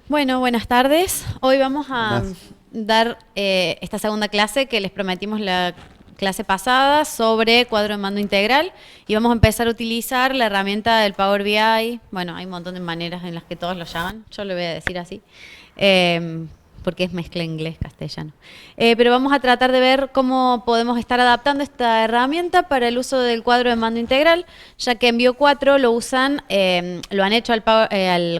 Bueno, buenas tardes. Hoy vamos a Buenas. dar esta segunda clase que les prometimos la clase pasada sobre cuadro de mando integral y vamos a empezar a utilizar la herramienta del Power BI. Bueno, hay un montón de maneras en las que todos lo llaman, yo lo voy a decir así, porque es mezcla inglés-castellano. Pero vamos a tratar de ver cómo podemos estar adaptando esta herramienta para el uso del cuadro de mando integral, ya que en Bio 4 lo usan, lo han hecho al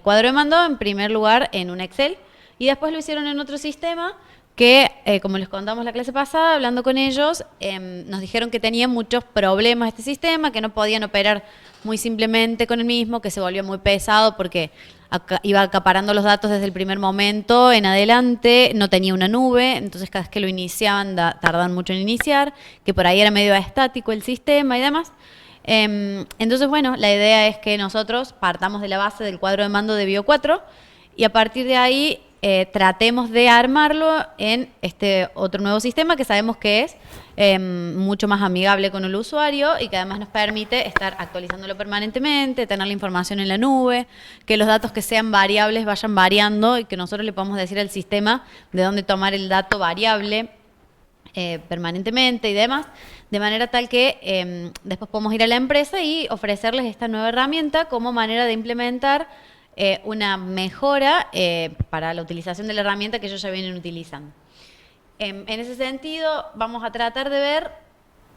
cuadro de mando en primer lugar en un Excel y después lo hicieron en otro sistema que, como les contamos la clase pasada, hablando con ellos, nos dijeron que tenían muchos problemas este sistema, que no podían operar muy simplemente con el mismo, que se volvió muy pesado porque iba acaparando los datos desde el primer momento en adelante, no tenía una nube, entonces cada vez que lo iniciaban tardaban mucho en iniciar, que por ahí era medio estático el sistema y demás. Entonces, bueno, la idea es que nosotros partamos de la base del cuadro de mando de Bio 4 y a partir de ahí tratemos de armarlo en este otro nuevo sistema que sabemos que es mucho más amigable con el usuario y que además nos permite estar actualizándolo permanentemente, tener la información en la nube, que los datos que sean variables vayan variando y que nosotros le podamos decir al sistema de dónde tomar el dato variable permanentemente y demás, de manera tal que después podemos ir a la empresa y ofrecerles esta nueva herramienta como manera de implementar una mejora para la utilización de la herramienta que ellos ya vienen utilizando. En ese sentido, vamos a tratar de ver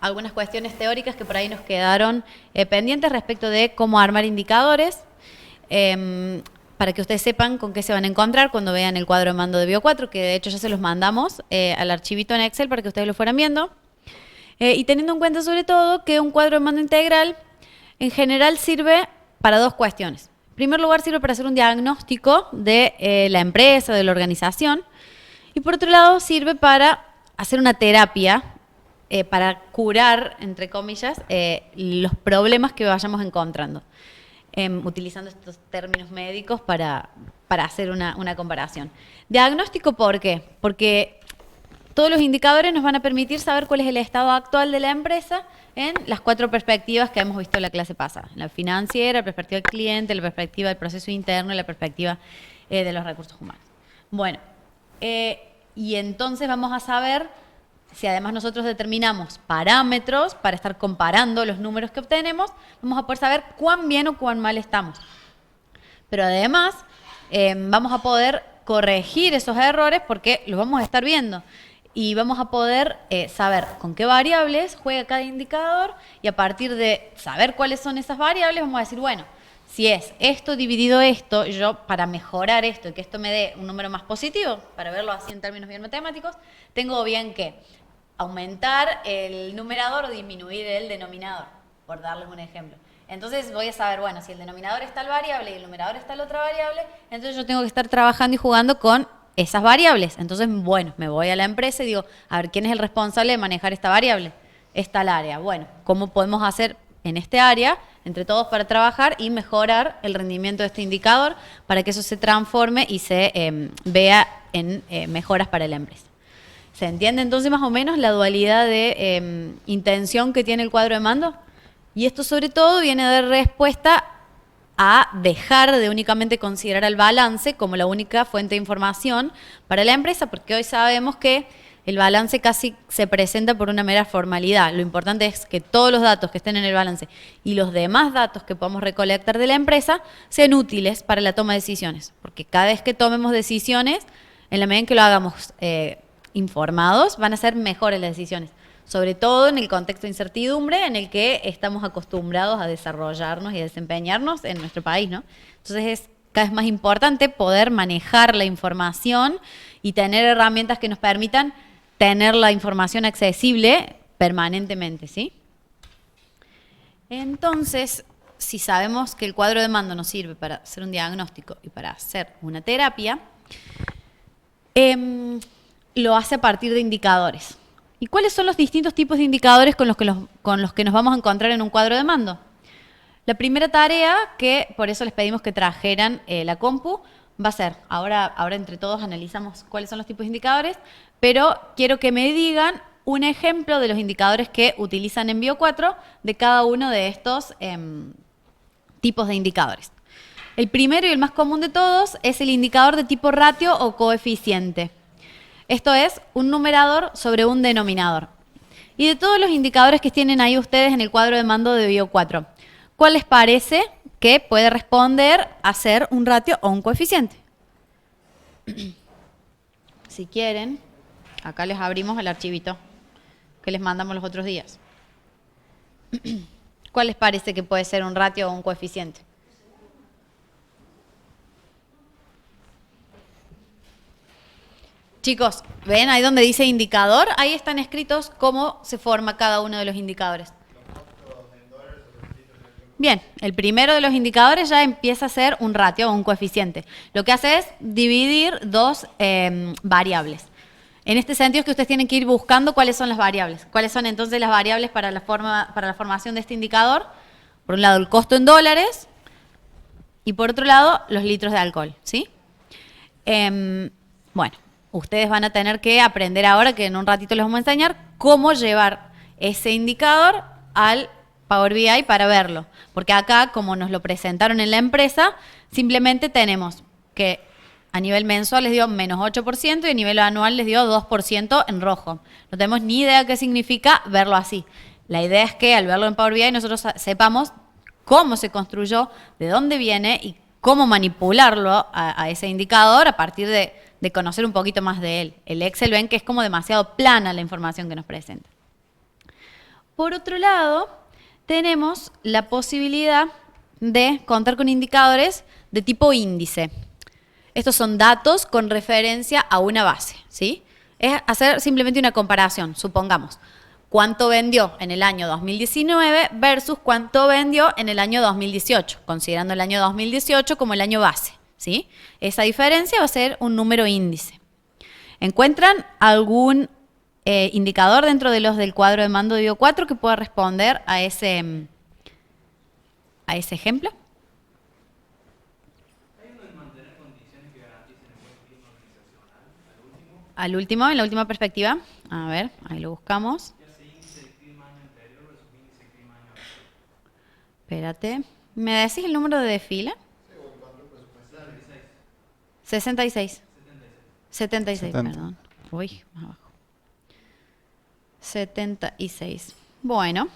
algunas cuestiones teóricas que por ahí nos quedaron pendientes respecto de cómo armar indicadores, para que ustedes sepan con qué se van a encontrar cuando vean el cuadro de mando de Bio 4, que de hecho ya se los mandamos al archivito en Excel para que ustedes lo fueran viendo. Y teniendo en cuenta sobre todo que un cuadro de mando integral en general sirve para dos cuestiones. En primer lugar, sirve para hacer un diagnóstico de la empresa, de la organización. Y por otro lado, sirve para hacer una terapia, para curar, entre comillas, los problemas que vayamos encontrando. Utilizando estos términos médicos para hacer una comparación. Diagnóstico, ¿por qué? Porque todos los indicadores nos van a permitir saber cuál es el estado actual de la empresa en las 4 perspectivas que hemos visto en la clase pasada. La financiera, la perspectiva del cliente, la perspectiva del proceso interno y la perspectiva de los recursos humanos. Bueno, y entonces vamos a saber si además nosotros determinamos parámetros para estar comparando los números que obtenemos, vamos a poder saber cuán bien o cuán mal estamos. Pero además vamos a poder corregir esos errores porque los vamos a estar viendo. Y vamos a poder saber con qué variables juega cada indicador y a partir de saber cuáles son esas variables vamos a decir, bueno, si es esto dividido esto, yo para mejorar esto y que esto me dé un número más positivo, para verlo así en términos bien matemáticos, tengo bien que aumentar el numerador o disminuir el denominador, por darles un ejemplo. Entonces voy a saber, bueno, si el denominador está el variable y el numerador está la otra variable, entonces yo tengo que estar trabajando y jugando con esas variables. Entonces, bueno, me voy a la empresa y digo, a ver, ¿quién es el responsable de manejar esta variable? Está el área. Bueno, ¿cómo podemos hacer en este área, entre todos para trabajar y mejorar el rendimiento de este indicador para que eso se transforme y se vea en mejoras para la empresa? ¿Se entiende entonces más o menos la dualidad de intención que tiene el cuadro de mando? Y esto sobre todo viene a dar respuesta a dejar de únicamente considerar el balance como la única fuente de información para la empresa, porque hoy sabemos que el balance casi se presenta por una mera formalidad. Lo importante es que todos los datos que estén en el balance y los demás datos que podamos recolectar de la empresa sean útiles para la toma de decisiones, porque cada vez que tomemos decisiones, en la medida en que lo hagamos informados, van a ser mejores las decisiones. Sobre todo en el contexto de incertidumbre en el que estamos acostumbrados a desarrollarnos y a desempeñarnos en nuestro país, ¿no? Entonces es cada vez más importante poder manejar la información y tener herramientas que nos permitan tener la información accesible permanentemente, ¿sí? Entonces, si sabemos que el cuadro de mando nos sirve para hacer un diagnóstico y para hacer una terapia, lo hace a partir de indicadores. ¿Y cuáles son los distintos tipos de indicadores con los que nos vamos a encontrar en un cuadro de mando? La primera tarea, que por eso les pedimos que trajeran la compu, va a ser, ahora entre todos analizamos cuáles son los tipos de indicadores, pero quiero que me digan un ejemplo de los indicadores que utilizan en Bio 4 de cada uno de estos tipos de indicadores. El primero y el más común de todos es el indicador de tipo ratio o coeficiente. Esto es un numerador sobre un denominador. Y de todos los indicadores que tienen ahí ustedes en el cuadro de mando de Bio 4, ¿cuál les parece que puede responder a ser un ratio o un coeficiente? Si quieren, acá les abrimos el archivito que les mandamos los otros días. ¿Cuál les parece que puede ser un ratio o un coeficiente? Chicos, ¿ven ahí donde dice indicador? Ahí están escritos cómo se forma cada uno de los indicadores. Bien, el primero de los indicadores ya empieza a ser un ratio o un coeficiente. Lo que hace es dividir dos variables. En este sentido es que ustedes tienen que ir buscando cuáles son las variables. ¿Cuáles son entonces las variables para la formación de este indicador? Por un lado, el costo en dólares y por otro lado, los litros de alcohol, ¿sí? Bueno, ustedes van a tener que aprender ahora, que en un ratito les vamos a enseñar, cómo llevar ese indicador al Power BI para verlo. Porque acá, como nos lo presentaron en la empresa, simplemente tenemos que a nivel mensual les dio menos 8% y a nivel anual les dio 2% en rojo. No tenemos ni idea qué significa verlo así. La idea es que al verlo en Power BI nosotros sepamos cómo se construyó, de dónde viene y cómo manipularlo a ese indicador a partir de conocer un poquito más de él. El Excel ven que es como demasiado plana la información que nos presenta. Por otro lado, tenemos la posibilidad de contar con indicadores de tipo índice. Estos son datos con referencia a una base, ¿sí? Es hacer simplemente una comparación, supongamos. ¿Cuánto vendió en el año 2019 versus cuánto vendió en el año 2018? Considerando el año 2018 como el año base, ¿sí? Esa diferencia va a ser un número índice. ¿Encuentran algún indicador dentro de los del cuadro de mando de Bio 4 que pueda responder a ese ejemplo? Al último, en la última perspectiva. A ver, ahí lo buscamos. Espérate. ¿Me decís el número de fila? 66. 76, perdón. Uy, más abajo. 76. Bueno.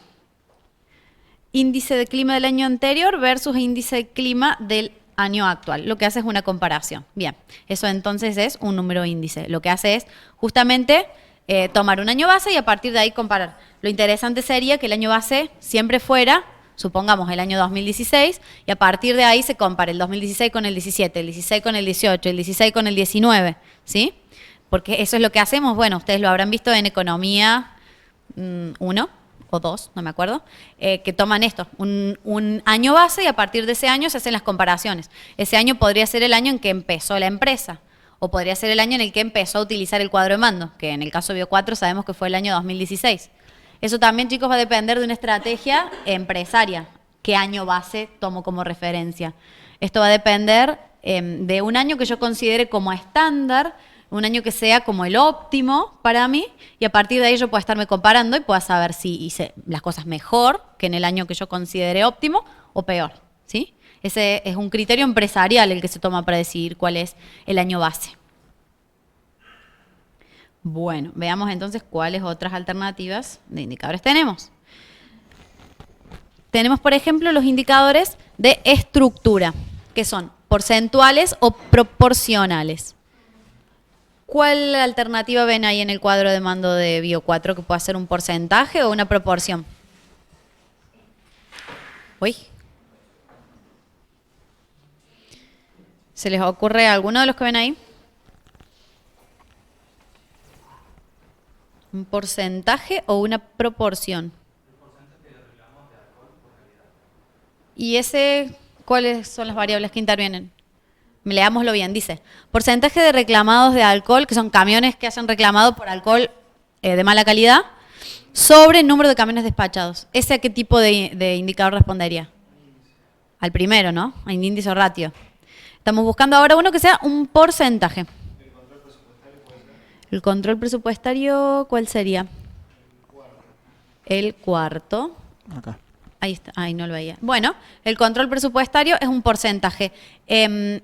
Índice de clima del año anterior versus índice de clima del año actual. Lo que hace es una comparación. Bien, eso entonces es un número índice. Lo que hace es justamente tomar un año base y a partir de ahí comparar. Lo interesante sería que el año base siempre fuera, supongamos, el año 2016 y a partir de ahí se compare el 2016 con el 17, el 16 con el 18, el 16 con el 19, ¿sí? Porque eso es lo que hacemos. Bueno, ustedes lo habrán visto en Economía 1 o 2, no me acuerdo, que toman esto, un año base y a partir de ese año se hacen las comparaciones. Ese año podría ser el año en que empezó la empresa o podría ser el año en el que empezó a utilizar el cuadro de mando, que en el caso de Bio 4 sabemos que fue el año 2016. Eso también, chicos, va a depender de una estrategia empresaria. ¿Qué año base tomo como referencia? Esto va a depender de un año que yo considere como estándar, un año que sea como el óptimo para mí y a partir de ahí yo puedo estarme comparando y pueda saber si hice las cosas mejor que en el año que yo considere óptimo o peor, ¿sí? Ese es un criterio empresarial el que se toma para decidir cuál es el año base. Bueno, veamos entonces cuáles otras alternativas de indicadores tenemos. Tenemos, por ejemplo, los indicadores de estructura, que son porcentuales o proporcionales. ¿Cuál alternativa ven ahí en el cuadro de mando de Bio 4 que pueda ser un porcentaje o una proporción? Uy. ¿Se les ocurre alguno de los que ven ahí? ¿Un porcentaje o una proporción? ¿Y ese cuáles son las variables que intervienen? Leámoslo bien, dice, porcentaje de reclamados de alcohol, que son camiones que hayan reclamado por alcohol de mala calidad, sobre el número de camiones despachados. ¿Ese a qué tipo de indicador respondería? Al primero, ¿no? Al índice o ratio. Estamos buscando ahora uno que sea un porcentaje. ¿El control presupuestario cuál sería? El cuarto. Acá. Ahí está, ahí no lo veía. Bueno, el control presupuestario es un porcentaje.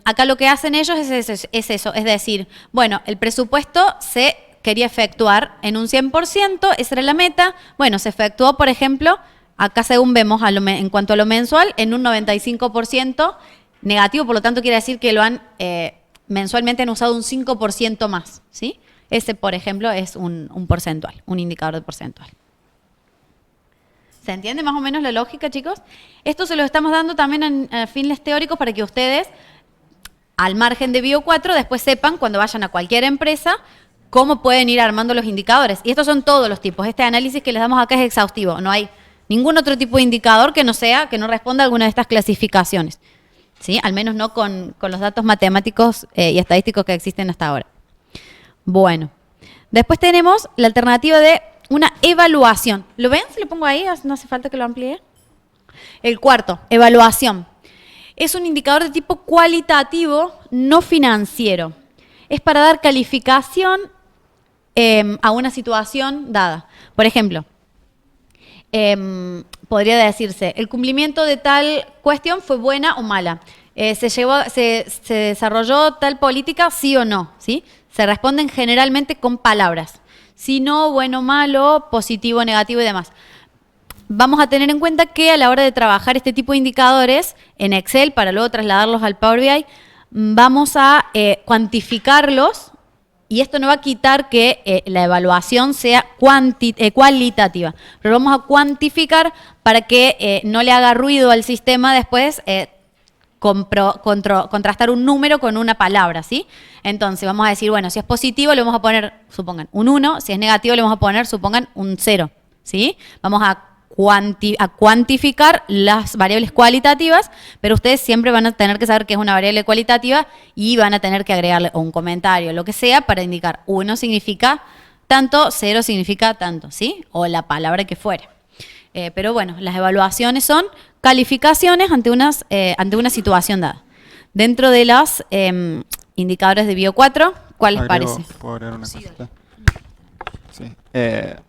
Acá lo que hacen ellos es eso, es decir, bueno, el presupuesto se quería efectuar en un 100%, esa era la meta. Bueno, se efectuó, por ejemplo, acá según vemos en cuanto a lo mensual, en un 95% negativo, por lo tanto quiere decir que lo han mensualmente han usado un 5% más, ¿sí? Ese, por ejemplo, es un porcentual, un indicador de porcentual. ¿Se entiende más o menos la lógica, chicos? Esto se lo estamos dando también a fines teóricos para que ustedes, al margen de Bio 4, después sepan, cuando vayan a cualquier empresa, cómo pueden ir armando los indicadores. Y estos son todos los tipos. Este análisis que les damos acá es exhaustivo. No hay ningún otro tipo de indicador que no responda a alguna de estas clasificaciones. ¿Sí? Al menos no con los datos matemáticos y estadísticos que existen hasta ahora. Bueno. Después tenemos la alternativa de una evaluación. ¿Lo ven? Si lo pongo ahí, no hace falta que lo amplíe. El cuarto, evaluación. Es un indicador de tipo cualitativo, no financiero. Es para dar calificación a una situación dada. Por ejemplo, podría decirse, el cumplimiento de tal cuestión fue buena o mala. Se desarrolló tal política, sí o no, ¿sí? Se responden generalmente con palabras. Si no, bueno, malo, positivo, negativo y demás. Vamos a tener en cuenta que a la hora de trabajar este tipo de indicadores en Excel, para luego trasladarlos al Power BI, vamos a cuantificarlos, y esto no va a quitar que la evaluación sea cualitativa, pero vamos a cuantificar para que no le haga ruido al sistema después contrastar un número con una palabra, ¿sí? Entonces vamos a decir, bueno, si es positivo le vamos a poner, supongan, un 1, si es negativo le vamos a poner, supongan, un 0, ¿sí? Vamos a cuantificar las variables cualitativas, pero ustedes siempre van a tener que saber que es una variable cualitativa y van a tener que agregarle un comentario, lo que sea, para indicar 1 significa tanto, 0 significa tanto, ¿sí? O la palabra que fuera. Pero bueno, las evaluaciones son calificaciones ante una situación dada. Dentro de los indicadores de Bio 4, ¿cuál les parece? ¿Puedo agregar una cosita? Sí.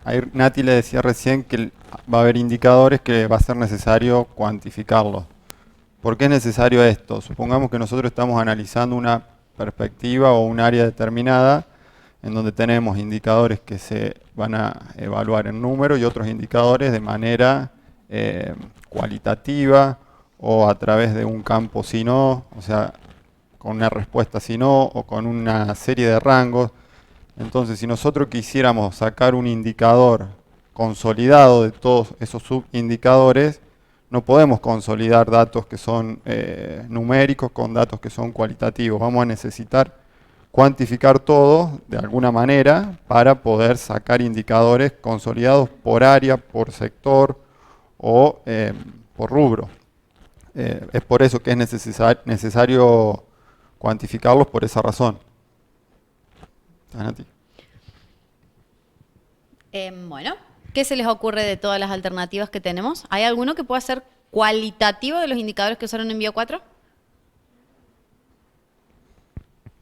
Ahí Nati le decía recién que va a haber indicadores que va a ser necesario cuantificarlos. ¿Por qué es necesario esto? Supongamos que nosotros estamos analizando una perspectiva o un área determinada en donde tenemos indicadores que se van a evaluar en número y otros indicadores de manera cualitativa o a través de un campo sí no, o sea, con una respuesta sí no o con una serie de rangos. Entonces, si nosotros quisiéramos sacar un indicador consolidado de todos esos subindicadores, no podemos consolidar datos que son numéricos con datos que son cualitativos. Vamos a necesitar cuantificar todo de alguna manera para poder sacar indicadores consolidados por área, por sector o por rubro. Es por eso que es necesario cuantificarlos por esa razón. Anati. Bueno, ¿qué se les ocurre de todas las alternativas que tenemos? ¿Hay alguno que pueda ser cualitativo de los indicadores que usaron en Bio 4?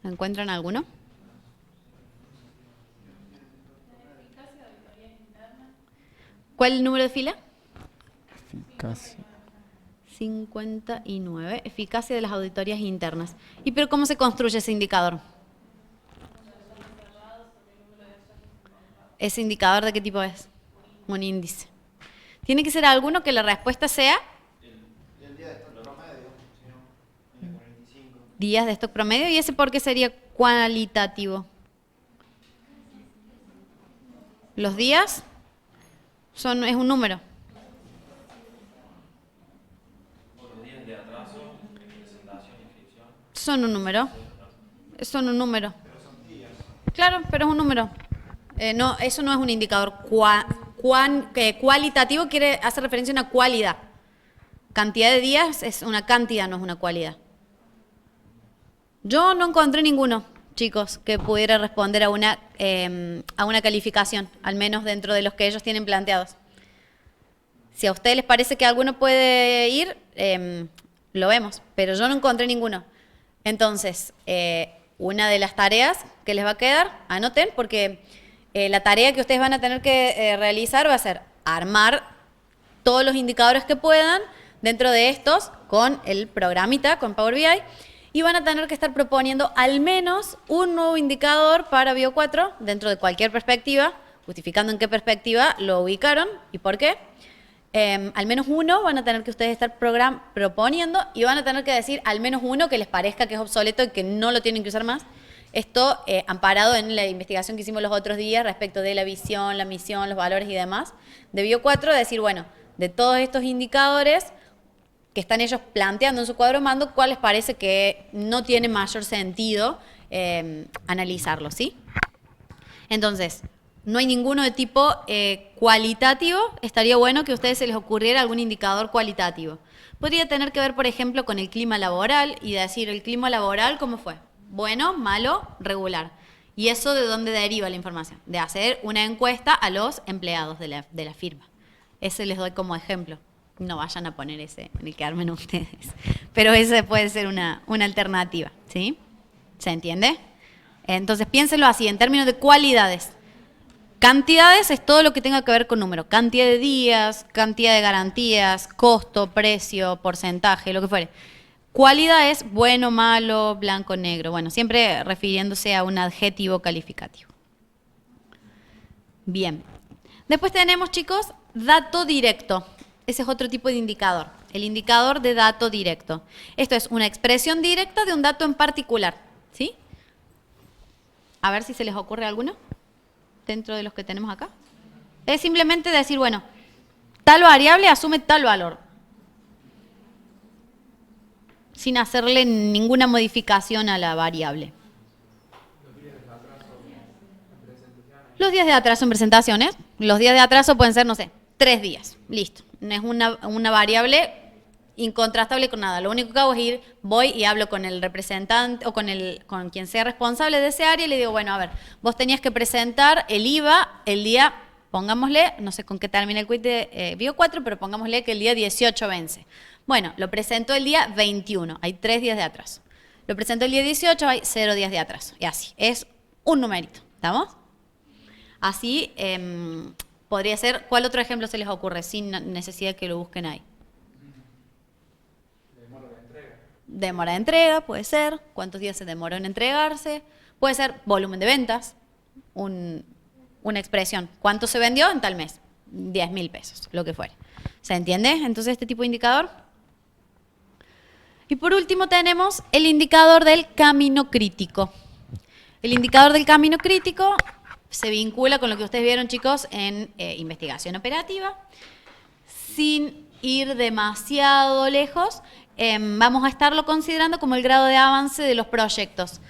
¿Encuentran alguno? ¿Cuál es el número de fila? Eficacia. 59. Eficacia de las auditorías internas. ¿Y pero cómo se construye ese indicador? ¿Ese indicador de qué tipo es? Un índice. Tiene que ser alguno que la respuesta sea El día de stock promedio, ¿sí? 45. días de stock promedio. ¿Y ese por qué sería cualitativo? Los días es un número. Los días de atraso, presentación, inscripción. Son un número. Son un número. Claro, pero es un número. No, eso no es un indicador. Cualitativo hace referencia a una cualidad. Cantidad de días es una cantidad, no es una cualidad. Yo no encontré ninguno, chicos, que pudiera responder a una calificación, al menos dentro de los que ellos tienen planteados. Si a ustedes les parece que alguno puede ir, lo vemos, pero yo no encontré ninguno. Entonces, una de las tareas que les va a quedar, anoten, porque la tarea que ustedes van a tener que realizar va a ser armar todos los indicadores que puedan dentro de estos con el programita, con Power BI, y van a tener que estar proponiendo al menos un nuevo indicador para Bio4 dentro de cualquier perspectiva, justificando en qué perspectiva lo ubicaron y por qué. Al menos uno van a tener que ustedes estar proponiendo y van a tener que decir al menos uno que les parezca que es obsoleto y que no lo tienen que usar más. Esto amparado en la investigación que hicimos los otros días respecto de la visión, la misión, los valores y demás. De Bio4, decir, bueno, de todos estos indicadores que están ellos planteando en su cuadro de mando, ¿cuál les parece que no tiene mayor sentido analizarlo, ¿sí? Entonces, no hay ninguno de tipo cualitativo. Estaría bueno que a ustedes se les ocurriera algún indicador cualitativo. Podría tener que ver, por ejemplo, con el clima laboral y decir, ¿el clima laboral cómo fue? Bueno, malo, regular. ¿Y eso de dónde deriva la información? De hacer una encuesta a los empleados de la firma. Ese les doy como ejemplo. No vayan a poner ese en el que armen ustedes. Pero ese puede ser una alternativa, ¿sí? ¿Se entiende? Entonces, piénsenlo así, en términos de cualidades. Cantidades es todo lo que tenga que ver con número. Cantidad de días, cantidad de garantías, costo, precio, porcentaje, lo que fuere. Cualidad es bueno, malo, blanco, negro. Bueno, siempre refiriéndose a un adjetivo calificativo. Bien. Después tenemos, chicos, dato directo. Ese es otro tipo de indicador. El indicador de dato directo. Esto es una expresión directa de un dato en particular. ¿Sí? A ver si se les ocurre alguno dentro de los que tenemos acá. Es simplemente decir, bueno, tal variable asume tal valor. Sin hacerle ninguna modificación a la variable. Los días de atraso en presentaciones. Los días de atraso pueden ser, no sé, 3 días. Listo. No es una variable incontrastable con nada. Lo único que hago es ir, voy y hablo con el representante o con quien sea responsable de ese área y le digo, bueno, a ver, vos tenías que presentar el IVA el día, pongámosle, no sé con qué termina el quiz de Bio4, pero pongámosle que el día 18 vence. Bueno, lo presento el día 21, hay 3 días de atraso. Lo presento el día 18, hay 0 días de atraso. Y así, es un numerito, ¿estamos? Así podría ser, ¿cuál otro ejemplo se les ocurre sin necesidad de que lo busquen ahí? Demora de entrega, puede ser. ¿Cuántos días se demoró en entregarse? Puede ser volumen de ventas, una expresión. ¿Cuánto se vendió en tal mes? 10.000 pesos, lo que fuere. ¿Se entiende? Entonces, este tipo de indicador. Y por último tenemos el indicador del camino crítico. El indicador del camino crítico se vincula con lo que ustedes vieron, chicos, en investigación operativa. Sin ir demasiado lejos, vamos a estarlo considerando como el grado de avance de los proyectos.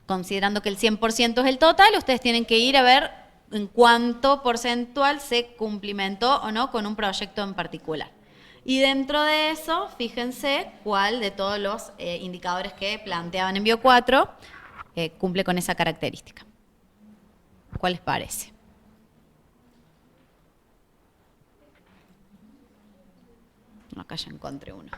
Considerando que el 100% es el total, ustedes tienen que ir a ver en cuánto porcentual se cumplimentó o no con un proyecto en particular. Y dentro de eso, fíjense cuál de todos los indicadores que planteaban en Bio4 cumple con esa característica. ¿Cuál les parece? Acá ya encontré uno.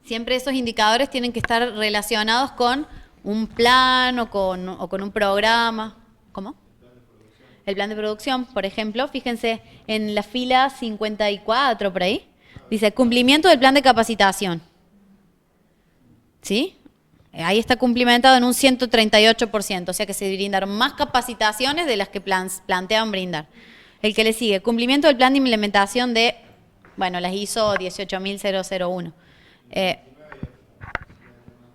Siempre esos indicadores tienen que estar relacionados con un plan o con un programa. ¿Cómo? El plan de producción, por ejemplo, fíjense en la fila 54 por ahí, dice cumplimiento del plan de capacitación. ¿Sí? Ahí está cumplimentado en un 138%, o sea que se brindaron más capacitaciones de las que planteaban brindar. El que le sigue, cumplimiento del plan de implementación de, bueno, las ISO 18001.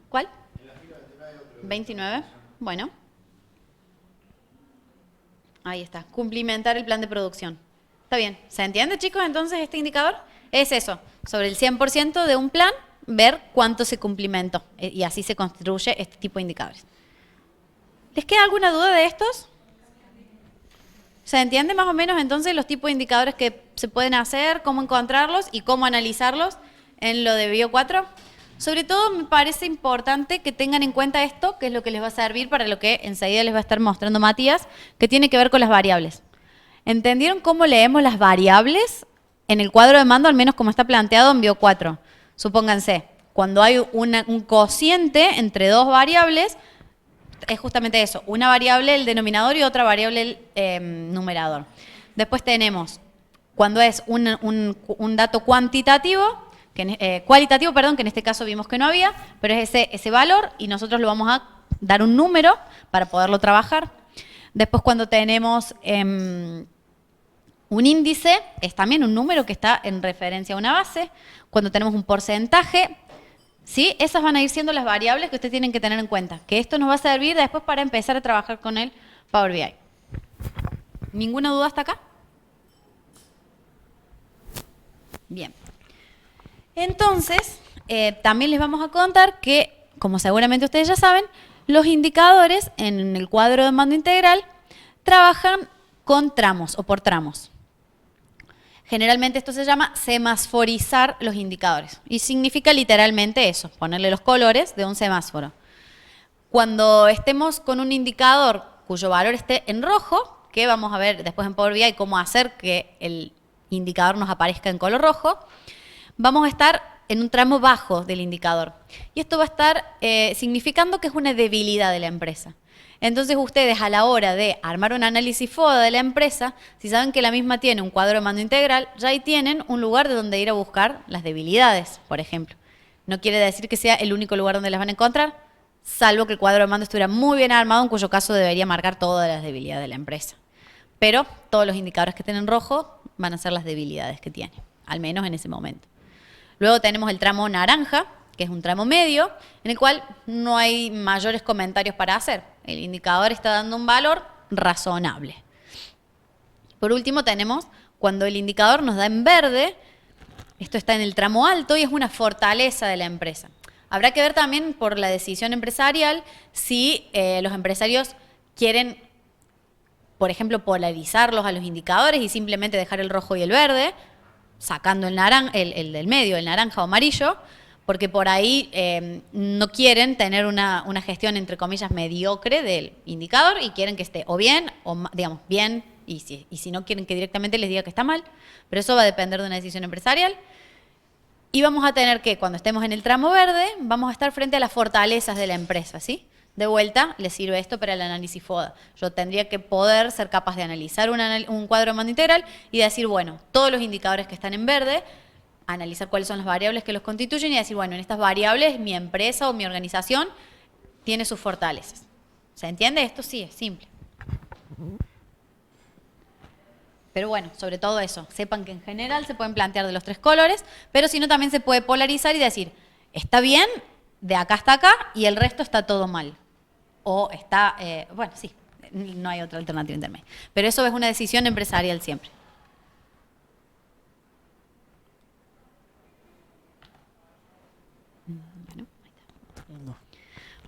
¿Cuál? 29. Bueno. Ahí está. Cumplimentar el plan de producción. Está bien. ¿Se entiende, chicos? Entonces, este indicador es eso. Sobre el 100% de un plan, ver cuánto se cumplimentó. Y así se construye este tipo de indicadores. ¿Les queda alguna duda de estos? ¿Se entiende más o menos entonces los tipos de indicadores que se pueden hacer, cómo encontrarlos y cómo analizarlos en lo de Bio4? Sobre todo me parece importante que tengan en cuenta esto, que es lo que les va a servir para lo que enseguida les va a estar mostrando Matías, que tiene que ver con las variables. ¿Entendieron cómo leemos las variables en el cuadro de mando, al menos como está planteado en Bio 4? Supónganse, cuando hay un cociente entre dos variables, es justamente eso, una variable el denominador y otra variable el numerador. Después tenemos, cuando es un dato cuantitativo, cualitativo, perdón, que en este caso vimos que no había, pero es ese valor y nosotros lo vamos a dar un número para poderlo trabajar. Después cuando tenemos un índice, es también un número que está en referencia a una base. Cuando tenemos un porcentaje, ¿sí? Esas van a ir siendo las variables que ustedes tienen que tener en cuenta, que esto nos va a servir después para empezar a trabajar con el Power BI. ¿Ninguna duda hasta acá? Bien. Entonces, también les vamos a contar que, como seguramente ustedes ya saben, los indicadores en el cuadro de mando integral trabajan con tramos o por tramos. Generalmente esto se llama semasforizar los indicadores y significa literalmente eso, ponerle los colores de un semáforo. Cuando estemos con un indicador cuyo valor esté en rojo, que vamos a ver después en Power BI cómo hacer que el indicador nos aparezca en color rojo, vamos a estar en un tramo bajo del indicador. Y esto va a estar significando que es una debilidad de la empresa. Entonces ustedes a la hora de armar un análisis FODA de la empresa, si saben que la misma tiene un cuadro de mando integral, ya ahí tienen un lugar de donde ir a buscar las debilidades, por ejemplo. No quiere decir que sea el único lugar donde las van a encontrar, salvo que el cuadro de mando estuviera muy bien armado, en cuyo caso debería marcar todas las debilidades de la empresa. Pero todos los indicadores que estén en rojo van a ser las debilidades que tiene, al menos en ese momento. Luego tenemos el tramo naranja, que es un tramo medio, en el cual no hay mayores comentarios para hacer. El indicador está dando un valor razonable. Por último tenemos cuando el indicador nos da en verde, esto está en el tramo alto y es una fortaleza de la empresa. Habrá que ver también por la decisión empresarial si los empresarios quieren, por ejemplo, polarizarlos a los indicadores y simplemente dejar el rojo y el verde, sacando el del medio, el naranja o amarillo, porque por ahí no quieren tener una gestión, entre comillas, mediocre del indicador y quieren que esté o bien, o digamos, bien, y si no quieren que directamente les diga que está mal, pero eso va a depender de una decisión empresarial. Y vamos a tener que, cuando estemos en el tramo verde, vamos a estar frente a las fortalezas de la empresa, ¿sí? De vuelta, les sirve esto para el análisis FODA. Yo tendría que poder ser capaz de analizar un cuadro de mando integral y decir, bueno, todos los indicadores que están en verde, analizar cuáles son las variables que los constituyen y decir, bueno, en estas variables mi empresa o mi organización tiene sus fortalezas. ¿Se entiende? Esto sí es simple. Pero bueno, sobre todo eso, sepan que en general se pueden plantear de los tres colores, pero si no también se puede polarizar y decir, está bien, de acá hasta acá y el resto está todo mal. O está, bueno, sí, no hay otra alternativa intermedia. Pero eso es una decisión empresarial siempre.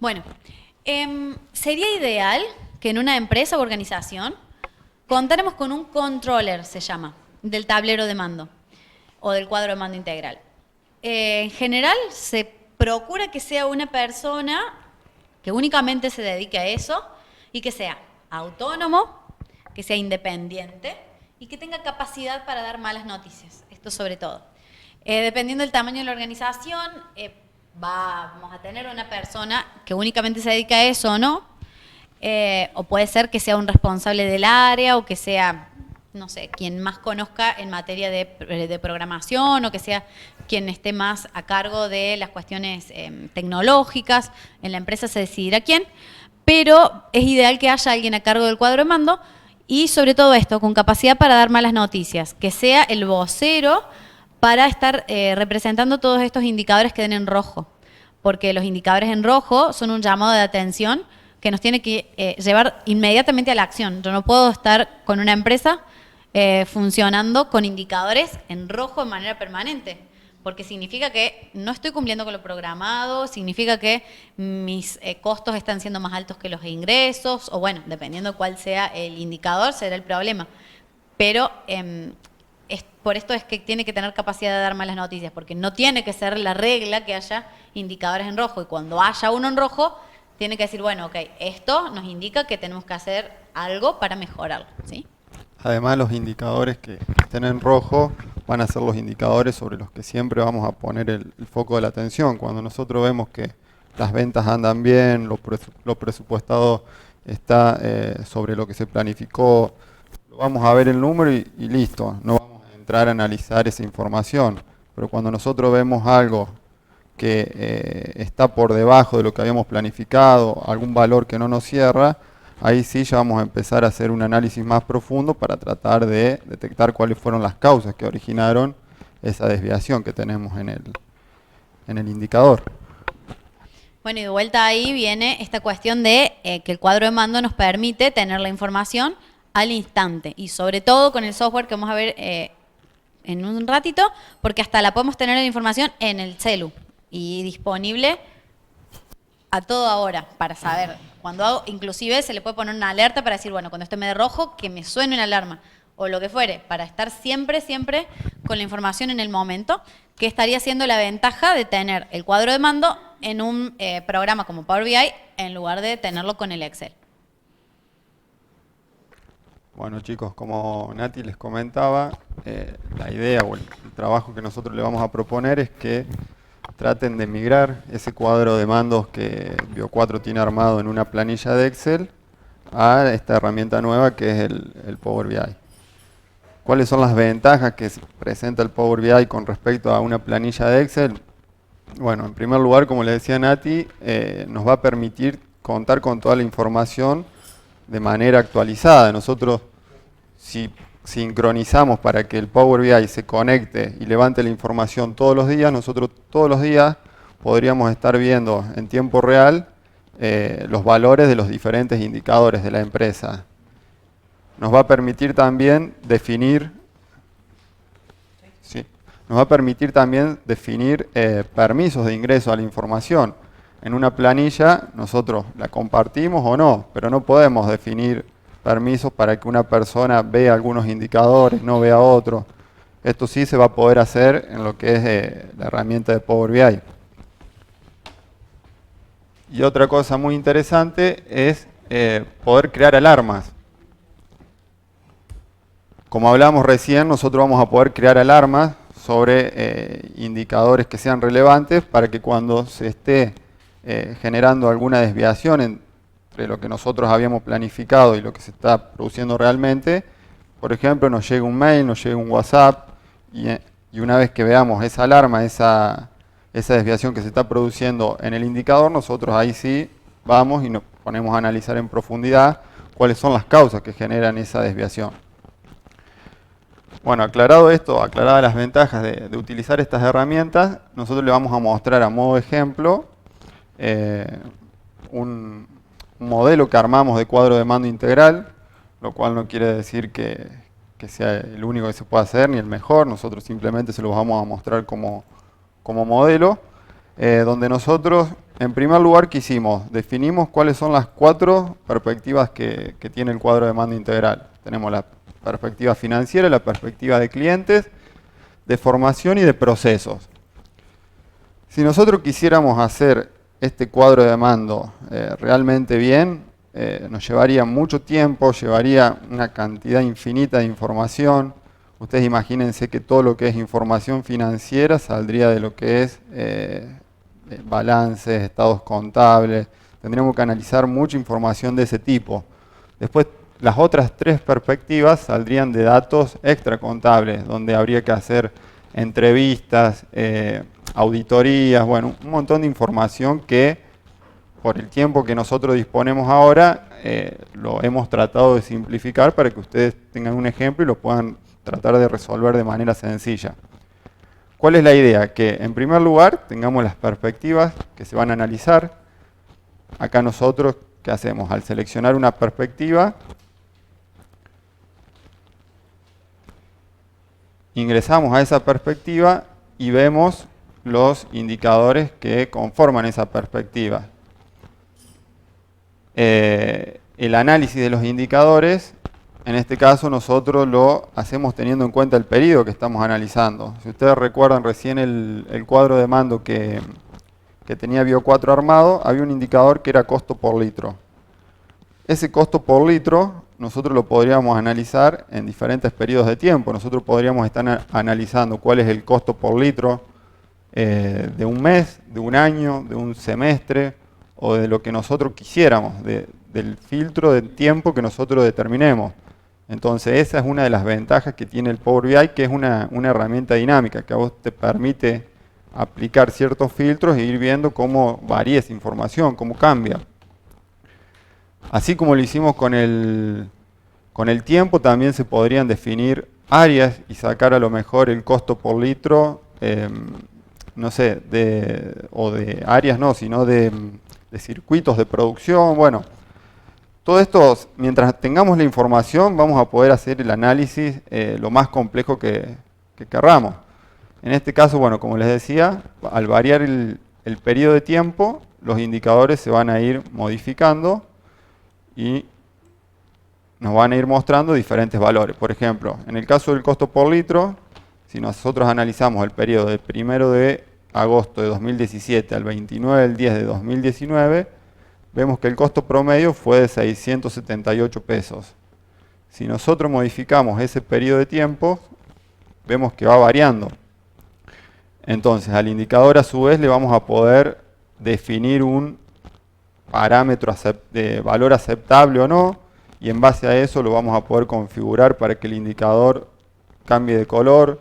Bueno, sería ideal que en una empresa o organización contáramos con un controller, se llama, del tablero de mando o del cuadro de mando integral. En general se procura que sea una persona que únicamente se dedique a eso y que sea autónomo, que sea independiente y que tenga capacidad para dar malas noticias. Esto sobre todo. Dependiendo del tamaño de la organización, vamos a tener una persona que únicamente se dedica a eso o no, o puede ser que sea un responsable del área o que sea, no sé, quien más conozca en materia de programación o que sea quien esté más a cargo de las cuestiones tecnológicas. En la empresa se decidirá quién, pero es ideal que haya alguien a cargo del cuadro de mando y sobre todo esto, con capacidad para dar malas noticias, que sea el vocero para estar representando todos estos indicadores que den en rojo, porque los indicadores en rojo son un llamado de atención que nos tiene que llevar inmediatamente a la acción. Yo no puedo estar con una empresa funcionando con indicadores en rojo de manera permanente, porque significa que no estoy cumpliendo con lo programado, significa que mis costos están siendo más altos que los ingresos, o bueno, dependiendo cuál sea el indicador, será el problema. Pero por esto es que tiene que tener capacidad de dar malas noticias, porque no tiene que ser la regla que haya indicadores en rojo, y cuando haya uno en rojo, tiene que decir, bueno, ok, esto nos indica que tenemos que hacer algo para mejorarlo, ¿sí? Además, los indicadores que estén en rojo van a ser los indicadores sobre los que siempre vamos a poner el foco de la atención. Cuando nosotros vemos que las ventas andan bien, lo presupuestado está sobre lo que se planificó, lo vamos a ver el número y listo. No vamos a entrar a analizar esa información. Pero cuando nosotros vemos algo que está por debajo de lo que habíamos planificado, algún valor que no nos cierra, ahí sí ya vamos a empezar a hacer un análisis más profundo para tratar de detectar cuáles fueron las causas que originaron esa desviación que tenemos en el indicador. Bueno, y de vuelta ahí viene esta cuestión de que el cuadro de mando nos permite tener la información al instante. Y sobre todo con el software que vamos a ver en un ratito, porque hasta la podemos tener la información en el celu y disponible a toda hora para saber. Cuando hago, inclusive se le puede poner una alerta para decir, bueno, cuando esté medio rojo, que me suene una alarma o lo que fuere, para estar siempre con la información en el momento, que estaría siendo la ventaja de tener el cuadro de mando en un programa como Power BI en lugar de tenerlo con el Excel. Bueno chicos, como Nati les comentaba, la idea o el trabajo que nosotros le vamos a proponer es que traten de migrar ese cuadro de mandos que Bio4 tiene armado en una planilla de Excel a esta herramienta nueva que es el Power BI. ¿Cuáles son las ventajas que presenta el Power BI con respecto a una planilla de Excel? Bueno, en primer lugar, como le decía Nati, nos va a permitir contar con toda la información de manera actualizada. Nosotros, si sincronizamos para que el Power BI se conecte y levante la información todos los días, nosotros todos los días podríamos estar viendo en tiempo real los valores de los diferentes indicadores de la empresa. Nos va a permitir también definir permisos de ingreso a la información. En una planilla nosotros la compartimos o no, pero no podemos definir permisos para que una persona vea algunos indicadores, no vea otros. Esto sí se va a poder hacer en lo que es la herramienta de Power BI. Y otra cosa muy interesante es poder crear alarmas. Como hablamos recién, nosotros vamos a poder crear alarmas sobre indicadores que sean relevantes para que cuando se esté generando alguna desviación entre lo que nosotros habíamos planificado y lo que se está produciendo realmente, por ejemplo, nos llega un mail, nos llega un WhatsApp y una vez que veamos esa alarma, esa desviación que se está produciendo en el indicador, nosotros ahí sí vamos y nos ponemos a analizar en profundidad cuáles son las causas que generan esa desviación. Bueno, aclarado esto, aclaradas las ventajas de utilizar estas herramientas, nosotros le vamos a mostrar a modo de ejemplo un modelo que armamos de cuadro de mando integral, lo cual no quiere decir que sea el único que se pueda hacer ni el mejor, nosotros simplemente se lo vamos a mostrar como modelo, donde nosotros en primer lugar definimos cuáles son las 4 perspectivas que tiene el cuadro de mando integral. Tenemos la perspectiva financiera, la perspectiva de clientes, de formación y de procesos. Si nosotros quisiéramos hacer este cuadro de mando realmente bien, nos llevaría mucho tiempo, llevaría una cantidad infinita de información. Ustedes imagínense que todo lo que es información financiera saldría de lo que es balances, estados contables. Tendríamos que analizar mucha información de ese tipo. Después, las otras 3 perspectivas saldrían de datos extracontables, donde habría que hacer entrevistas, auditorías, bueno, un montón de información que por el tiempo que nosotros disponemos ahora, lo hemos tratado de simplificar para que ustedes tengan un ejemplo y lo puedan tratar de resolver de manera sencilla. ¿Cuál es la idea? Que en primer lugar tengamos las perspectivas que se van a analizar. Acá nosotros, ¿qué hacemos? Al seleccionar una perspectiva, ingresamos a esa perspectiva y vemos los indicadores que conforman esa perspectiva. El análisis de los indicadores, en este caso nosotros lo hacemos teniendo en cuenta el periodo que estamos analizando. Si ustedes recuerdan recién el cuadro de mando que tenía Bio4 armado, había un indicador que era costo por litro. Ese costo por litro nosotros lo podríamos analizar en diferentes periodos de tiempo. Nosotros podríamos estar analizando cuál es el costo por litro de un mes, de un año, de un semestre, o de lo que nosotros quisiéramos, del filtro de tiempo que nosotros determinemos. Entonces esa es una de las ventajas que tiene el Power BI, que es una herramienta dinámica, que a vos te permite aplicar ciertos filtros e ir viendo cómo varía esa información, cómo cambia. Así como lo hicimos con el tiempo, también se podrían definir áreas y sacar a lo mejor el costo por litro, no sé, o de áreas no, sino de circuitos de producción. Bueno, todo esto, mientras tengamos la información, vamos a poder hacer el análisis lo más complejo que querramos. En este caso, bueno, como les decía, al variar el periodo de tiempo, los indicadores se van a ir modificando y nos van a ir mostrando diferentes valores. Por ejemplo, en el caso del costo por litro, si nosotros analizamos el periodo del 1 de agosto de 2017 al 29 del 10 de 2019, vemos que el costo promedio fue de 678 pesos. Si nosotros modificamos ese periodo de tiempo, vemos que va variando. Entonces, al indicador a su vez le vamos a poder definir un parámetro de valor aceptable o no, y en base a eso lo vamos a poder configurar para que el indicador cambie de color,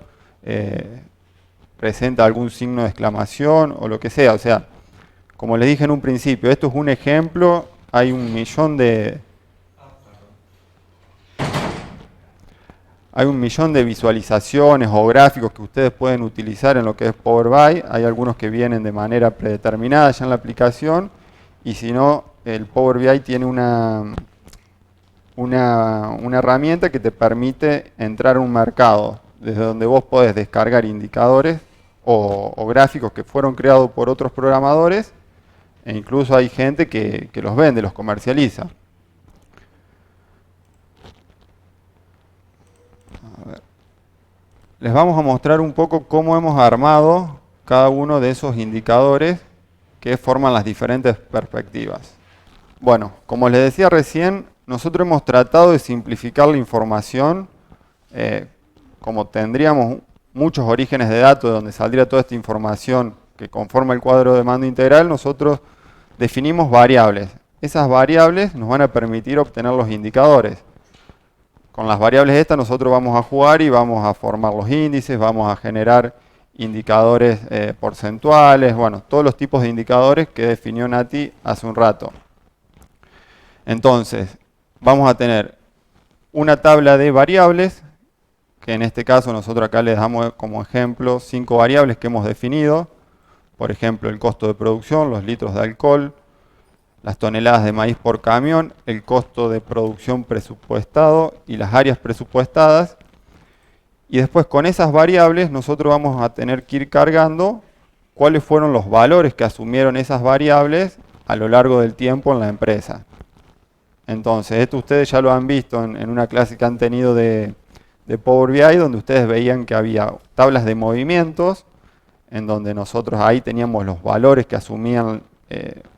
presenta algún signo de exclamación o lo que sea. O sea, como les dije en un principio, esto es un ejemplo, hay un millón de visualizaciones o gráficos que ustedes pueden utilizar en lo que es Power BI. Hay algunos que vienen de manera predeterminada ya en la aplicación, y si no, el Power BI tiene una herramienta que te permite entrar a un mercado desde donde vos podés descargar indicadores o gráficos que fueron creados por otros programadores, e incluso hay gente que los vende, los comercializa. A ver. Les vamos a mostrar un poco cómo hemos armado cada uno de esos indicadores que forman las diferentes perspectivas. Bueno, como les decía recién, nosotros hemos tratado de simplificar la información. Como tendríamos muchos orígenes de datos de donde saldría toda esta información que conforma el cuadro de mando integral, nosotros definimos variables. Esas variables nos van a permitir obtener los indicadores. Con las variables estas nosotros vamos a jugar y vamos a formar los índices, vamos a generar indicadores porcentuales, bueno, todos los tipos de indicadores que definió Nati hace un rato. Entonces, vamos a tener una tabla de variables, que en este caso nosotros acá les damos como ejemplo 5 variables que hemos definido. Por ejemplo, el costo de producción, los litros de alcohol, las toneladas de maíz por camión, el costo de producción presupuestado y las áreas presupuestadas. Y después con esas variables nosotros vamos a tener que ir cargando cuáles fueron los valores que asumieron esas variables a lo largo del tiempo en la empresa. Entonces, esto ustedes ya lo han visto en una clase que han tenido de Power BI, donde ustedes veían que había tablas de movimientos, en donde nosotros ahí teníamos los valores que asumían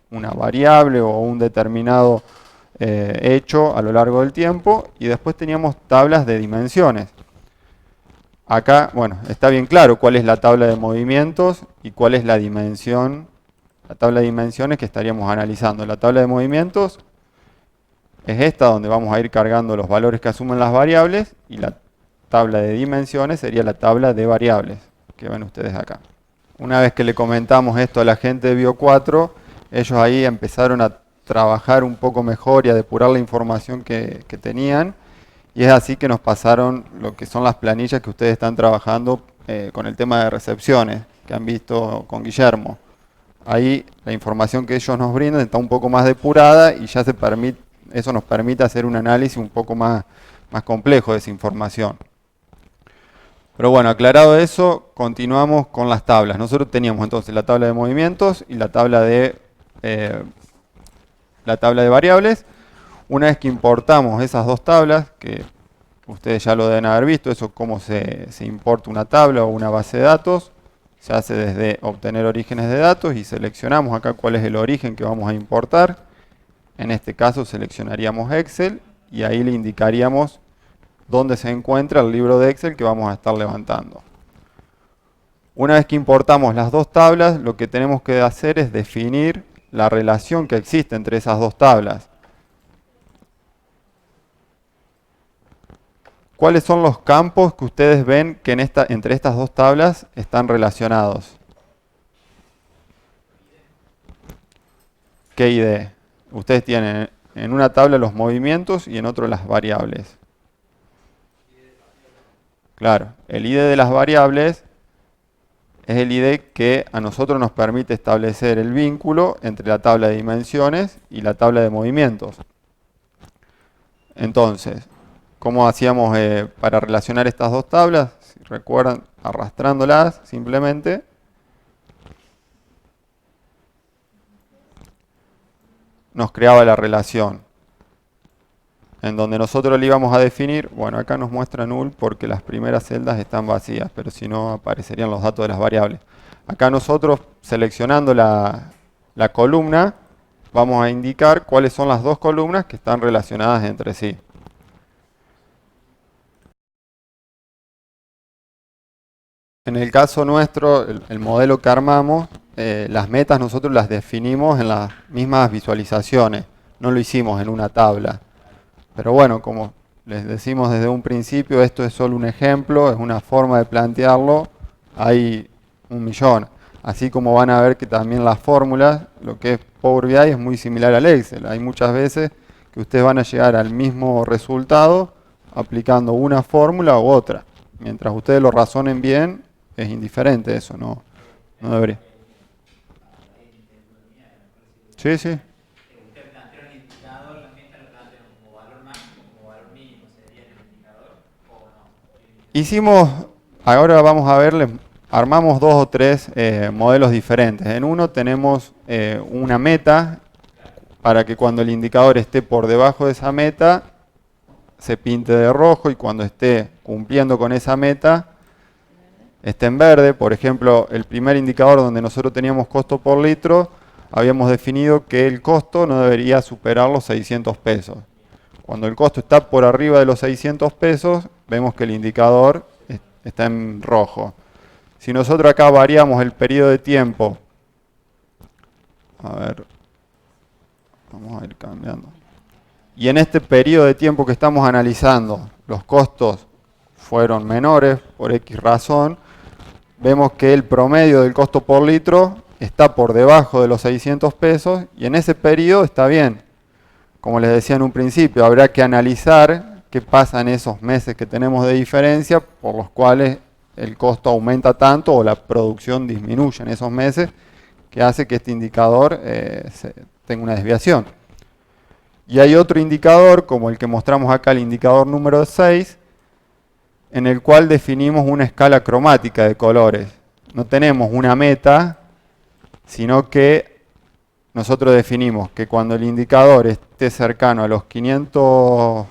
una variable o un determinado hecho a lo largo del tiempo, y después teníamos tablas de dimensiones. Acá, bueno, está bien claro cuál es la tabla de movimientos y cuál es la dimensión, la tabla de dimensiones que estaríamos analizando. La tabla de movimientos es esta, donde vamos a ir cargando los valores que asumen las variables, y la tabla de dimensiones sería la tabla de variables, que ven ustedes acá. Una vez que le comentamos esto a la gente de Bio4, ellos ahí empezaron a trabajar un poco mejor y a depurar la información que tenían, y es así que nos pasaron lo que son las planillas que ustedes están trabajando con el tema de recepciones, que han visto con Guillermo. Ahí la información que ellos nos brindan está un poco más depurada, y ya eso nos permite hacer un análisis un poco más complejo de esa información. Pero bueno, aclarado eso, continuamos con las tablas. Nosotros teníamos entonces la tabla de movimientos y la tabla de variables. Una vez que importamos esas dos tablas, que ustedes ya lo deben haber visto, eso cómo se importa una tabla o una base de datos, se hace desde obtener orígenes de datos y seleccionamos acá cuál es el origen que vamos a importar. En este caso seleccionaríamos Excel y ahí le indicaríamos dónde se encuentra el libro de Excel que vamos a estar levantando. Una vez que importamos las dos tablas, lo que tenemos que hacer es definir la relación que existe entre esas dos tablas. ¿Cuáles son los campos que ustedes ven que entre estas dos tablas están relacionados? ¿Qué ID? Ustedes tienen en una tabla los movimientos y en otro las variables. Claro, el ID de las variables es el ID que a nosotros nos permite establecer el vínculo entre la tabla de dimensiones y la tabla de movimientos. Entonces, ¿cómo hacíamos para relacionar estas dos tablas? Si recuerdan, arrastrándolas simplemente. Nos creaba la relación. En donde nosotros le íbamos a definir, bueno, acá nos muestra null porque las primeras celdas están vacías, pero si no aparecerían los datos de las variables. Acá nosotros, seleccionando la columna, vamos a indicar cuáles son las dos columnas que están relacionadas entre sí. En el caso nuestro, el modelo que armamos, las metas nosotros las definimos en las mismas visualizaciones, no lo hicimos en una tabla. Pero bueno, como les decimos desde un principio, esto es solo un ejemplo, es una forma de plantearlo, hay un millón. Así como van a ver que también las fórmulas, lo que es Power BI es muy similar al Excel. Hay muchas veces que ustedes van a llegar al mismo resultado aplicando una fórmula u otra. Mientras ustedes lo razonen bien, es indiferente eso, no debería. Sí, sí. Hicimos, ahora vamos a ver, armamos dos o tres modelos diferentes. En uno tenemos una meta para que cuando el indicador esté por debajo de esa meta se pinte de rojo y cuando esté cumpliendo con esa meta esté en verde. Por ejemplo, el primer indicador donde nosotros teníamos costo por litro, habíamos definido que el costo no debería superar los 600 pesos. Cuando el costo está por arriba de los 600 pesos, vemos que el indicador está en rojo. Si nosotros acá variamos el periodo de tiempo, a ver, vamos a ir cambiando. Y en este periodo de tiempo que estamos analizando, los costos fueron menores por X razón, vemos que el promedio del costo por litro está por debajo de los 600 pesos y en ese periodo está bien. Como les decía en un principio, habrá que analizar qué pasa en esos meses que tenemos de diferencia por los cuales el costo aumenta tanto o la producción disminuye en esos meses, que hace que este indicador tenga una desviación. Y hay otro indicador, como el que mostramos acá, el indicador número 6, en el cual definimos una escala cromática de colores. No tenemos una meta, sino que nosotros definimos que cuando el indicador esté cercano a los 500,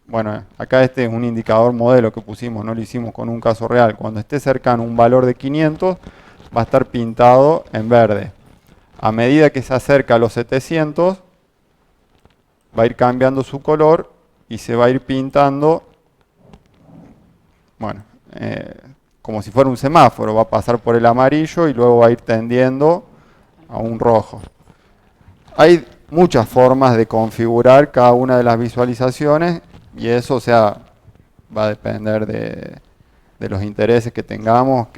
bueno, acá este es un indicador modelo que pusimos, no lo hicimos con un caso real. Cuando esté cercano a un valor de 500, va a estar pintado en verde. A medida que se acerca a los 700, va a ir cambiando su color y se va a ir pintando, bueno, como si fuera un semáforo, va a pasar por el amarillo y luego va a ir tendiendo a un rojo. Hay muchas formas de configurar cada una de las visualizaciones y eso, o sea, va a depender de los intereses que tengamos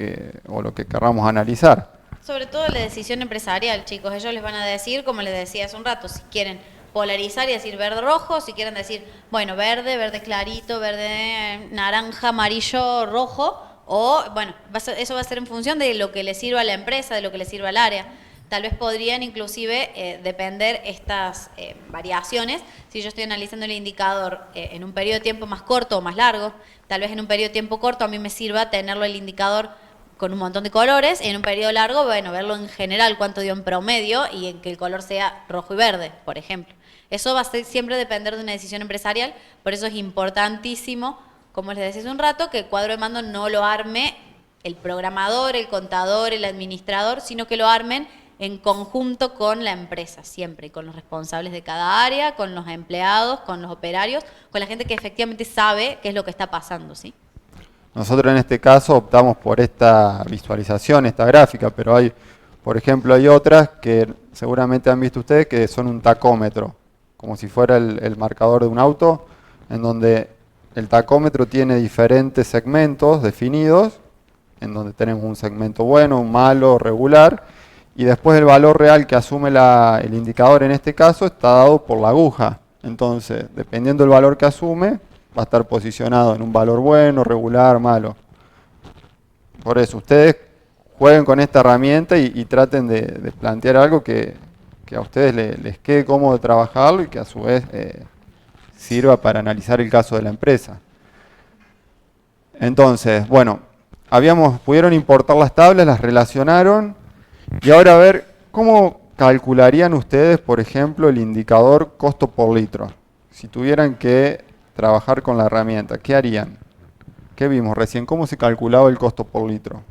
o lo que querramos analizar. Sobre todo la decisión empresarial, chicos. Ellos les van a decir, como les decía hace un rato, si quieren polarizar y decir verde-rojo, si quieren decir, bueno, verde, verde clarito, verde naranja, amarillo, rojo, o, bueno, eso va a ser en función de lo que le sirva a la empresa, de lo que le sirva al área. Tal vez podrían inclusive depender estas variaciones si yo estoy analizando el indicador en un periodo de tiempo más corto o más largo. Tal vez en un periodo de tiempo corto a mí me sirva tenerlo el indicador con un montón de colores y en un periodo largo, bueno, verlo en general, cuánto dio en promedio y en que el color sea rojo y verde, por ejemplo. Eso va a siempre depender de una decisión empresarial, por eso es importantísimo, como les decía hace un rato, que el cuadro de mando no lo arme el programador, el contador, el administrador, sino que lo armen en conjunto con la empresa, siempre, con los responsables de cada área, con los empleados, con los operarios, con la gente que efectivamente sabe qué es lo que está pasando, ¿sí? Nosotros en este caso optamos por esta visualización, esta gráfica, pero hay, por ejemplo, hay otras que seguramente han visto ustedes que son un tacómetro, como si fuera el marcador de un auto, en donde el tacómetro tiene diferentes segmentos definidos, en donde tenemos un segmento bueno, un malo, regular, y después el valor real que asume el indicador en este caso está dado por la aguja. Entonces, dependiendo del valor que asume, va a estar posicionado en un valor bueno, regular, malo. Por eso, ustedes jueguen con esta herramienta y traten de plantear algo que a ustedes les quede cómodo trabajarlo y que a su vez sirva para analizar el caso de la empresa. Entonces, bueno, pudieron importar las tablas, las relacionaron, y ahora a ver, ¿cómo calcularían ustedes, por ejemplo, el indicador costo por litro? Si tuvieran que trabajar con la herramienta, ¿qué harían? ¿Qué vimos recién? ¿Cómo se calculaba el costo por litro?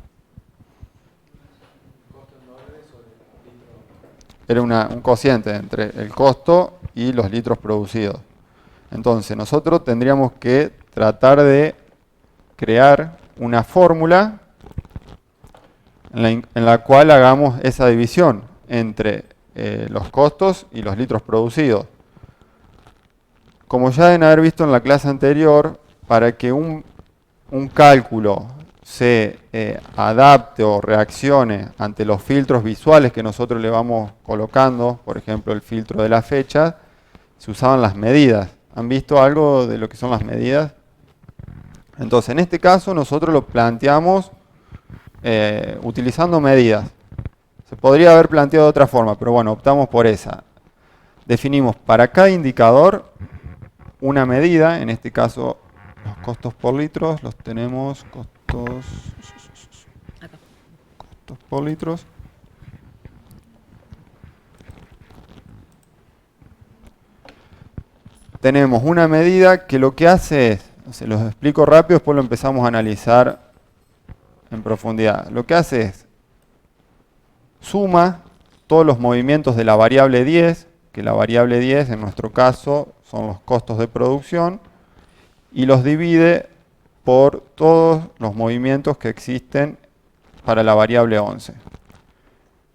Era un cociente entre el costo y los litros producidos. Entonces, nosotros tendríamos que tratar de crear una fórmula en la cual hagamos esa división entre los costos y los litros producidos. Como ya deben haber visto en la clase anterior, para que un cálculo se adapte o reaccione ante los filtros visuales que nosotros le vamos colocando, por ejemplo el filtro de la fecha, se usaban las medidas. ¿Han visto algo de lo que son las medidas? Entonces, en este caso nosotros lo planteamos utilizando medidas. Se podría haber planteado de otra forma, pero bueno, optamos por esa. Definimos para cada indicador una medida, en este caso los costos por litros, los tenemos, costos por litros. Tenemos una medida que lo que hace es, se los explico rápido, después lo empezamos a analizar en profundidad. Lo que hace es suma todos los movimientos de la variable 10, que la variable 10 en nuestro caso son los costos de producción, y los divide por todos los movimientos que existen para la variable 11.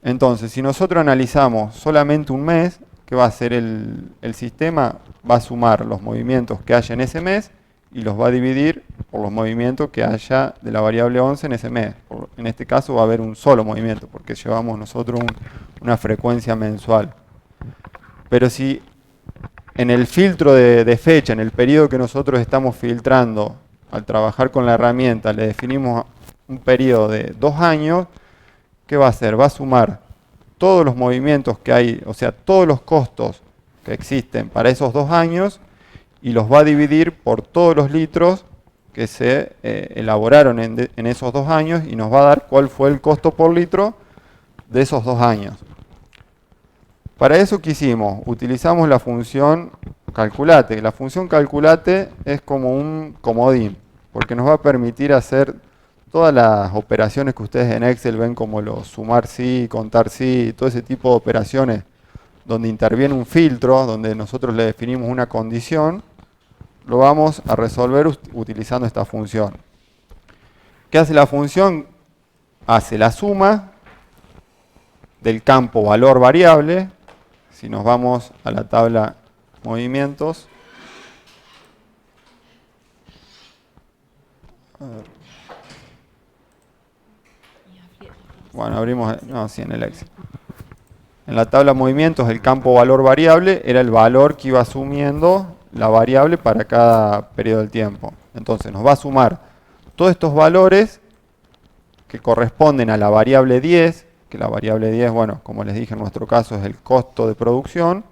Entonces, si nosotros analizamos solamente un mes, ¿qué va a hacer el sistema? Va a sumar los movimientos que haya en ese mes y los va a dividir por los movimientos que haya de la variable 11 en ese mes. En este caso va a haber un solo movimiento, porque llevamos nosotros una frecuencia mensual. Pero si en el filtro de fecha, en el periodo que nosotros estamos filtrando, al trabajar con la herramienta, le definimos un periodo de 2 años, ¿qué va a hacer? Va a sumar todos los movimientos que hay, o sea, todos los costos que existen para esos 2 años, y los va a dividir por todos los litros que se elaboraron en esos 2 años, y nos va a dar cuál fue el costo por litro de esos 2 años. Para eso, ¿qué hicimos? Utilizamos la función calculate. La función calculate es como un comodín, porque nos va a permitir hacer todas las operaciones que ustedes en Excel ven, como los sumar sí, contar sí, todo ese tipo de operaciones donde interviene un filtro, donde nosotros le definimos una condición, lo vamos a resolver utilizando esta función. ¿Qué hace la función? Hace la suma del campo valor variable. Si nos vamos a la tabla movimientos, bueno, abrimos, no, sí, en el Excel. En la tabla movimientos, el campo valor variable era el valor que iba asumiendo la variable para cada periodo del tiempo. Entonces nos va a sumar todos estos valores que corresponden a la variable 10, que la variable 10, bueno, como les dije, en nuestro caso es el costo de producción,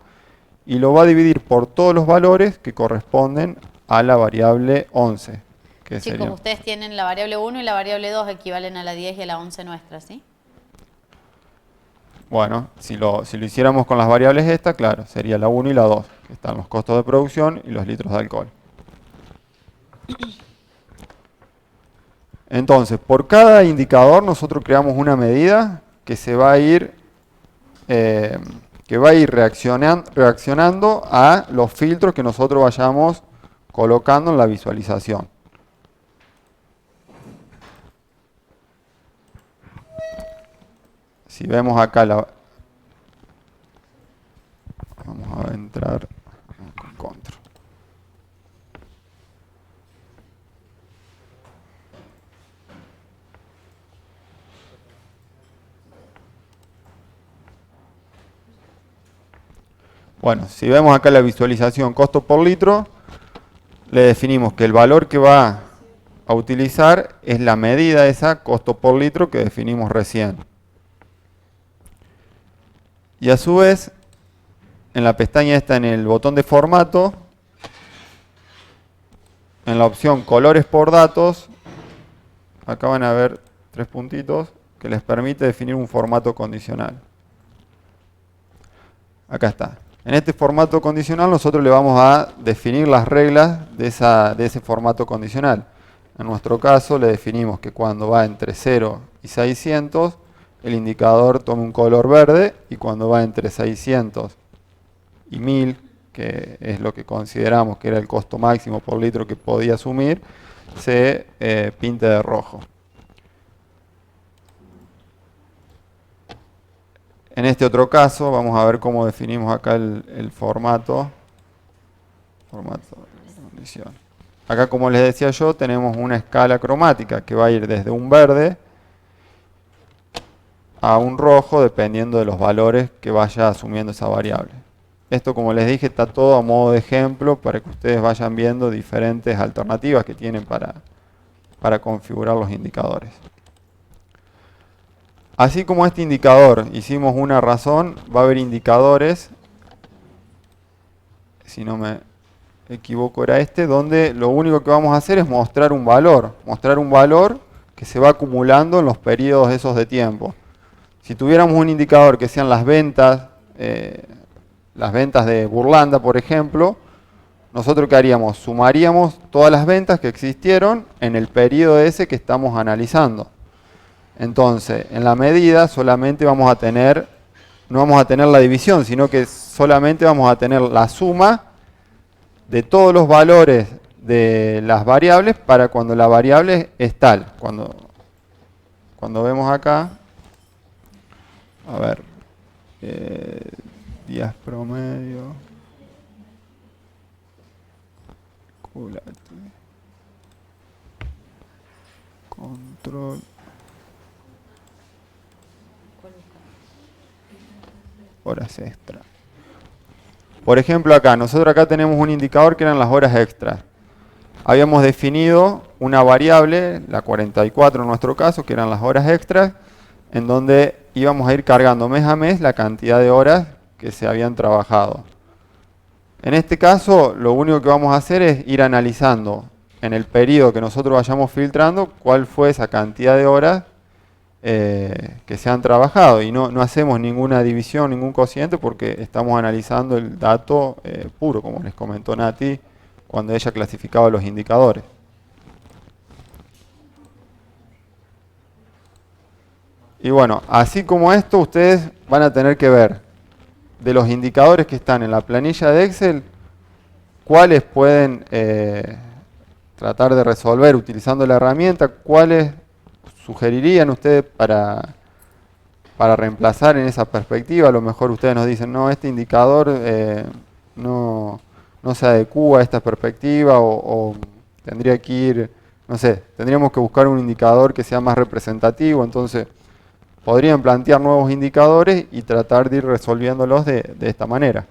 y lo va a dividir por todos los valores que corresponden a la variable 11. Que Sí, como ustedes tienen la variable 1 y la variable 2 equivalen a la 10 y a la 11 nuestra, ¿sí? Bueno, si lo hiciéramos con las variables estas, claro, sería la 1 y la 2, que están los costos de producción y los litros de alcohol. Entonces, por cada indicador nosotros creamos una medida que se va a ir que va a ir reaccionando a los filtros que nosotros vayamos colocando en la visualización. Si vemos acá vamos a entrar con control. Bueno, si vemos acá la visualización costo por litro, le definimos que el valor que va a utilizar es la medida esa costo por litro que definimos recién. Y a su vez, en la pestaña esta, en el botón de formato, en la opción colores por datos, acá van a ver 3 puntitos que les permite definir un formato condicional. Acá está. En este formato condicional nosotros le vamos a definir las reglas de ese formato condicional. En nuestro caso le definimos que cuando va entre 0 y 600, el indicador tome un color verde, y cuando va entre 600 y 1000, que es lo que consideramos que era el costo máximo por litro que podía asumir, se pinte de rojo. En este otro caso, vamos a ver cómo definimos acá el formato de condición. Acá, como les decía yo, tenemos una escala cromática que va a ir desde un verde a un rojo, dependiendo de los valores que vaya asumiendo esa variable. Esto, como les dije, está todo a modo de ejemplo para que ustedes vayan viendo diferentes alternativas que tienen para configurar los indicadores. Así como este indicador hicimos una razón, va a haber indicadores, si no me equivoco era este, donde lo único que vamos a hacer es mostrar un valor que se va acumulando en los periodos esos de tiempo. Si tuviéramos un indicador que sean las ventas de Burlanda, por ejemplo, nosotros ¿qué haríamos? Sumaríamos todas las ventas que existieron en el periodo ese que estamos analizando. Entonces, en la medida solamente no vamos a tener la división, sino que solamente vamos a tener la suma de todos los valores de las variables para cuando la variable es tal. Cuando vemos acá, a ver, días promedio, control. Horas extra. Por ejemplo, nosotros acá tenemos un indicador que eran las horas extras. Habíamos definido una variable, la 44 en nuestro caso, que eran las horas extras, en donde íbamos a ir cargando mes a mes la cantidad de horas que se habían trabajado. En este caso, lo único que vamos a hacer es ir analizando en el periodo que nosotros vayamos filtrando cuál fue esa cantidad de horas que se han trabajado, y no hacemos ninguna división, ningún cociente, porque estamos analizando el dato puro, como les comentó Nati cuando ella clasificaba los indicadores. Y bueno, así como esto, ustedes van a tener que ver de los indicadores que están en la planilla de Excel, cuáles pueden tratar de resolver utilizando la herramienta, cuáles sugerirían ustedes para reemplazar en esa perspectiva. A lo mejor ustedes nos dicen, no, este indicador no se adecúa a esta perspectiva, o tendría que ir, no sé, tendríamos que buscar un indicador que sea más representativo. Entonces, podrían plantear nuevos indicadores y tratar de ir resolviéndolos de esta manera.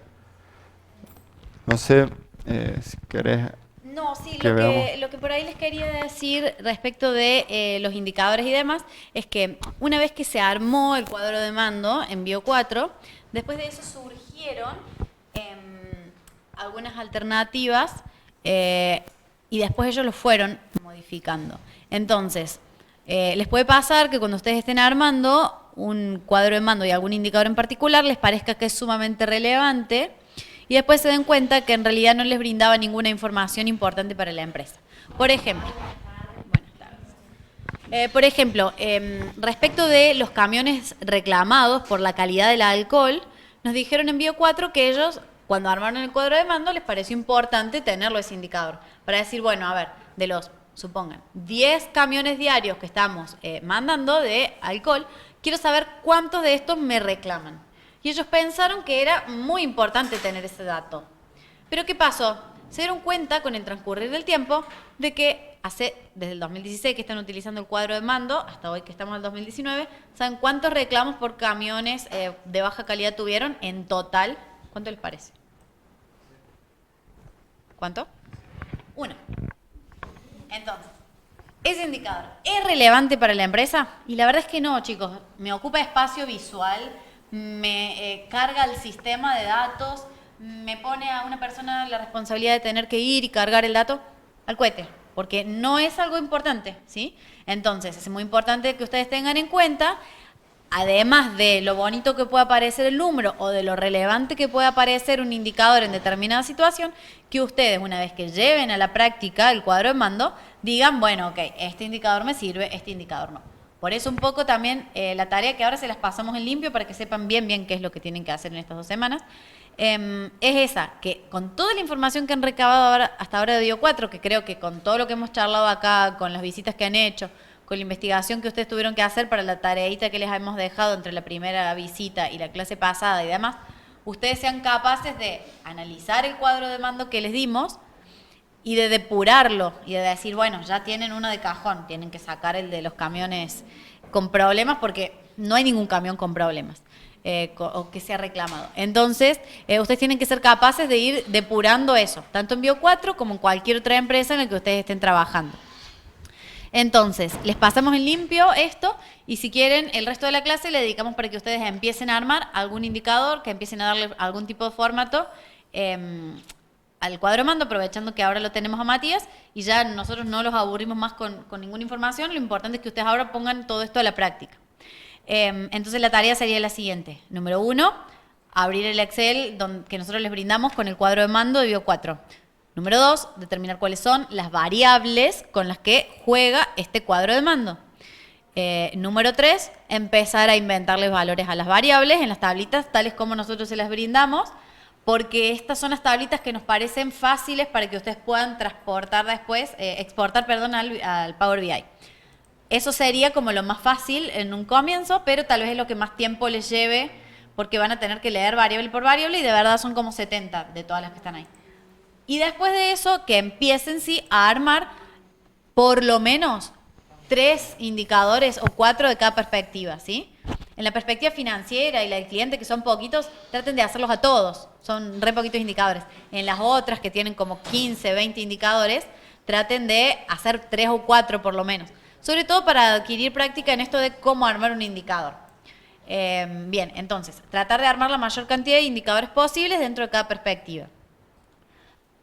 No sé si querés... No, sí, que lo que por ahí les quería decir respecto de los indicadores y demás, es que una vez que se armó el cuadro de mando en Bio 4, después de eso surgieron algunas alternativas y después ellos lo fueron modificando. Entonces, les puede pasar que cuando ustedes estén armando un cuadro de mando y algún indicador en particular, les parezca que es sumamente relevante, y después se den cuenta que en realidad no les brindaba ninguna información importante para la empresa. Por ejemplo, buenas Por ejemplo, respecto de los camiones reclamados por la calidad del alcohol, nos dijeron en Bio 4 que ellos, cuando armaron el cuadro de mando, les pareció importante tenerlo ese indicador. Para decir, bueno, a ver, de los, supongan, 10 camiones diarios que estamos mandando de alcohol, quiero saber cuántos de estos me reclaman. Y ellos pensaron que era muy importante tener ese dato. Pero ¿qué pasó? Se dieron cuenta con el transcurrir del tiempo de que desde el 2016 que están utilizando el cuadro de mando, hasta hoy que estamos en el 2019, ¿saben cuántos reclamos por camiones de baja calidad tuvieron en total? ¿Cuánto les parece? ¿Cuánto? 1. Entonces, ¿ese indicador es relevante para la empresa? Y la verdad es que no, chicos. Me ocupa espacio visual, me carga el sistema de datos, me pone a una persona la responsabilidad de tener que ir y cargar el dato al cohete, porque no es algo importante, ¿sí? Entonces, es muy importante que ustedes tengan en cuenta, además de lo bonito que pueda parecer el número o de lo relevante que pueda parecer un indicador en determinada situación, que ustedes, una vez que lleven a la práctica el cuadro de mando, digan, bueno, ok, este indicador me sirve, este indicador no. Por eso un poco también la tarea que ahora se las pasamos en limpio para que sepan bien qué es lo que tienen que hacer en estas 2 semanas, es esa, que con toda la información que han recabado hasta ahora de Bio 4, que creo que con todo lo que hemos charlado acá, con las visitas que han hecho, con la investigación que ustedes tuvieron que hacer para la tareita que les hemos dejado entre la primera visita y la clase pasada y demás, ustedes sean capaces de analizar el cuadro de mando que les dimos y de depurarlo y de decir, bueno, ya tienen uno de cajón, tienen que sacar el de los camiones con problemas porque no hay ningún camión con problemas. O que sea reclamado. Entonces, ustedes tienen que ser capaces de ir depurando eso, tanto en Bio 4 como en cualquier otra empresa en la que ustedes estén trabajando. Entonces, les pasamos en limpio esto y si quieren, el resto de la clase le dedicamos para que ustedes empiecen a armar algún indicador, que empiecen a darle algún tipo de formato al cuadro de mando, aprovechando que ahora lo tenemos a Matías y ya nosotros no los aburrimos más con ninguna información. Lo importante es que ustedes ahora pongan todo esto a la práctica. Entonces la tarea sería la siguiente. Número 1, abrir el Excel que nosotros les brindamos con el cuadro de mando de Bio 4. Número 2, determinar cuáles son las variables con las que juega este cuadro de mando. Número 3, empezar a inventarles valores a las variables en las tablitas tales como nosotros se las brindamos, porque estas son las tablitas que nos parecen fáciles para que ustedes puedan transportar después, exportar al Power BI. Eso sería como lo más fácil en un comienzo, pero tal vez es lo que más tiempo les lleve porque van a tener que leer variable por variable y de verdad son como 70 de todas las que están ahí. Y después de eso, que empiecen sí a armar por lo menos 3 indicadores o 4 de cada perspectiva, ¿sí? En la perspectiva financiera y la del cliente, que son poquitos, traten de hacerlos a todos. Son re poquitos indicadores. En las otras, que tienen como 15, 20 indicadores, traten de hacer 3 o 4 por lo menos. Sobre todo para adquirir práctica en esto de cómo armar un indicador. Bien, entonces, tratar de armar la mayor cantidad de indicadores posibles dentro de cada perspectiva.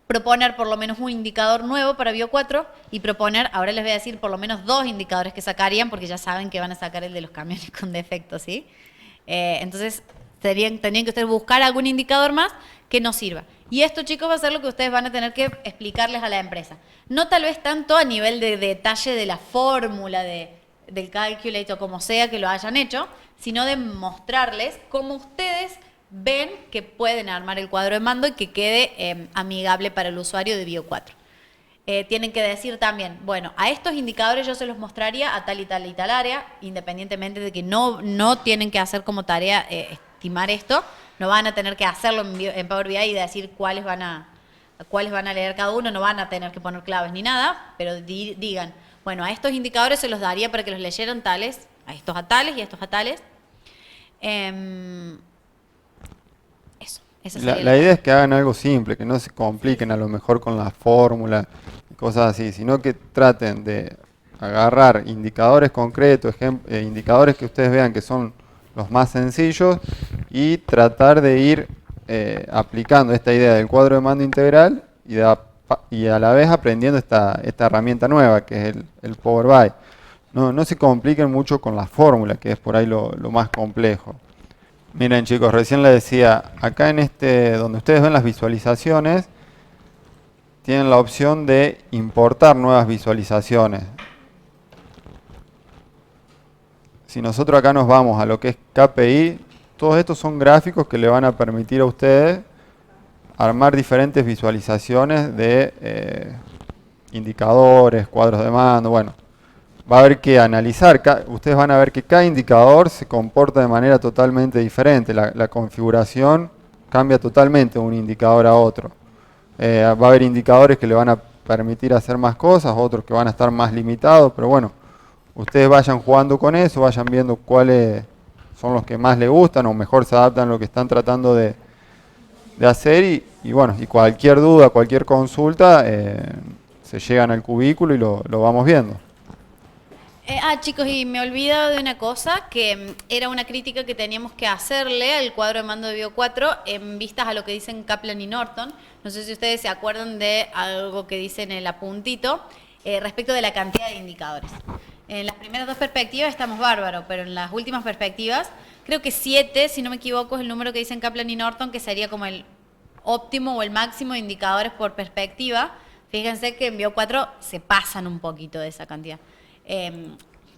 Proponer por lo menos un indicador nuevo para Bio 4 y proponer, ahora les voy a decir por lo menos 2 indicadores que sacarían porque ya saben que van a sacar el de los camiones con defectos, ¿sí? Entonces, tendrían que ustedes buscar algún indicador más que nos sirva. Y esto, chicos, va a ser lo que ustedes van a tener que explicarles a la empresa. No tal vez tanto a nivel de detalle de la fórmula del calculator, como sea que lo hayan hecho, sino de mostrarles cómo ustedes ven que pueden armar el cuadro de mando y que quede amigable para el usuario de Bio 4. Tienen que decir también, bueno, a estos indicadores yo se los mostraría a tal y tal y tal área, independientemente de que no tienen que hacer como tarea estimar esto, no van a tener que hacerlo en Power BI y decir cuáles van a leer cada uno, no van a tener que poner claves ni nada, pero digan, bueno, a estos indicadores se los daría para que los leyeran tales, a estos a tales y a estos a tales. La idea es que hagan algo simple, que no se compliquen a lo mejor con la fórmula y cosas así, sino que traten de agarrar indicadores concretos, indicadores que ustedes vean que son los más sencillos y tratar de ir aplicando esta idea del cuadro de mando integral y a la vez aprendiendo esta herramienta nueva que es el Power BI. No se compliquen mucho con la fórmula, que es por ahí lo más complejo. Miren, chicos, recién les decía, acá en donde ustedes ven las visualizaciones, tienen la opción de importar nuevas visualizaciones. si nosotros acá nos vamos a lo que es KPI, todos estos son gráficos que le van a permitir a ustedes armar diferentes visualizaciones de indicadores, cuadros de mando, bueno. Va a haber que analizar, ustedes van a ver que cada indicador se comporta de manera totalmente diferente, la configuración cambia totalmente de un indicador a otro. Va a haber indicadores que le van a permitir hacer más cosas, otros que van a estar más limitados, pero bueno, ustedes vayan jugando con eso, vayan viendo cuáles son los que más les gustan o mejor se adaptan a lo que están tratando de hacer y bueno, y cualquier duda, cualquier consulta, se llegan al cubículo y lo vamos viendo. Chicos, y me he olvidado de una cosa, que era una crítica que teníamos que hacerle al cuadro de mando de Bio 4 en vistas a lo que dicen Kaplan y Norton. No sé si ustedes se acuerdan de algo que dice en el apuntito respecto de la cantidad de indicadores. En las primeras dos perspectivas estamos bárbaros, pero en las últimas perspectivas, creo que 7, si no me equivoco, es el número que dicen Kaplan y Norton, que sería como el óptimo o el máximo de indicadores por perspectiva. Fíjense que en Bio 4 se pasan un poquito de esa cantidad.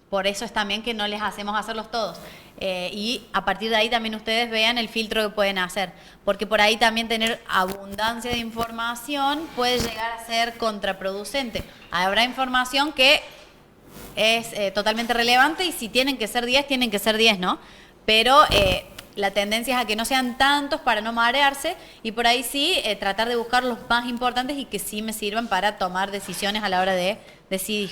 Por eso es también que no les hacemos hacerlos todos. Y a partir de ahí también ustedes vean el filtro que pueden hacer. Porque por ahí también tener abundancia de información puede llegar a ser contraproducente. Habrá información que es totalmente relevante y si tienen que ser 10, tienen que ser 10, ¿no? Pero la tendencia es a que no sean tantos para no marearse y por ahí sí tratar de buscar los más importantes y que sí me sirvan para tomar decisiones a la hora de decidir.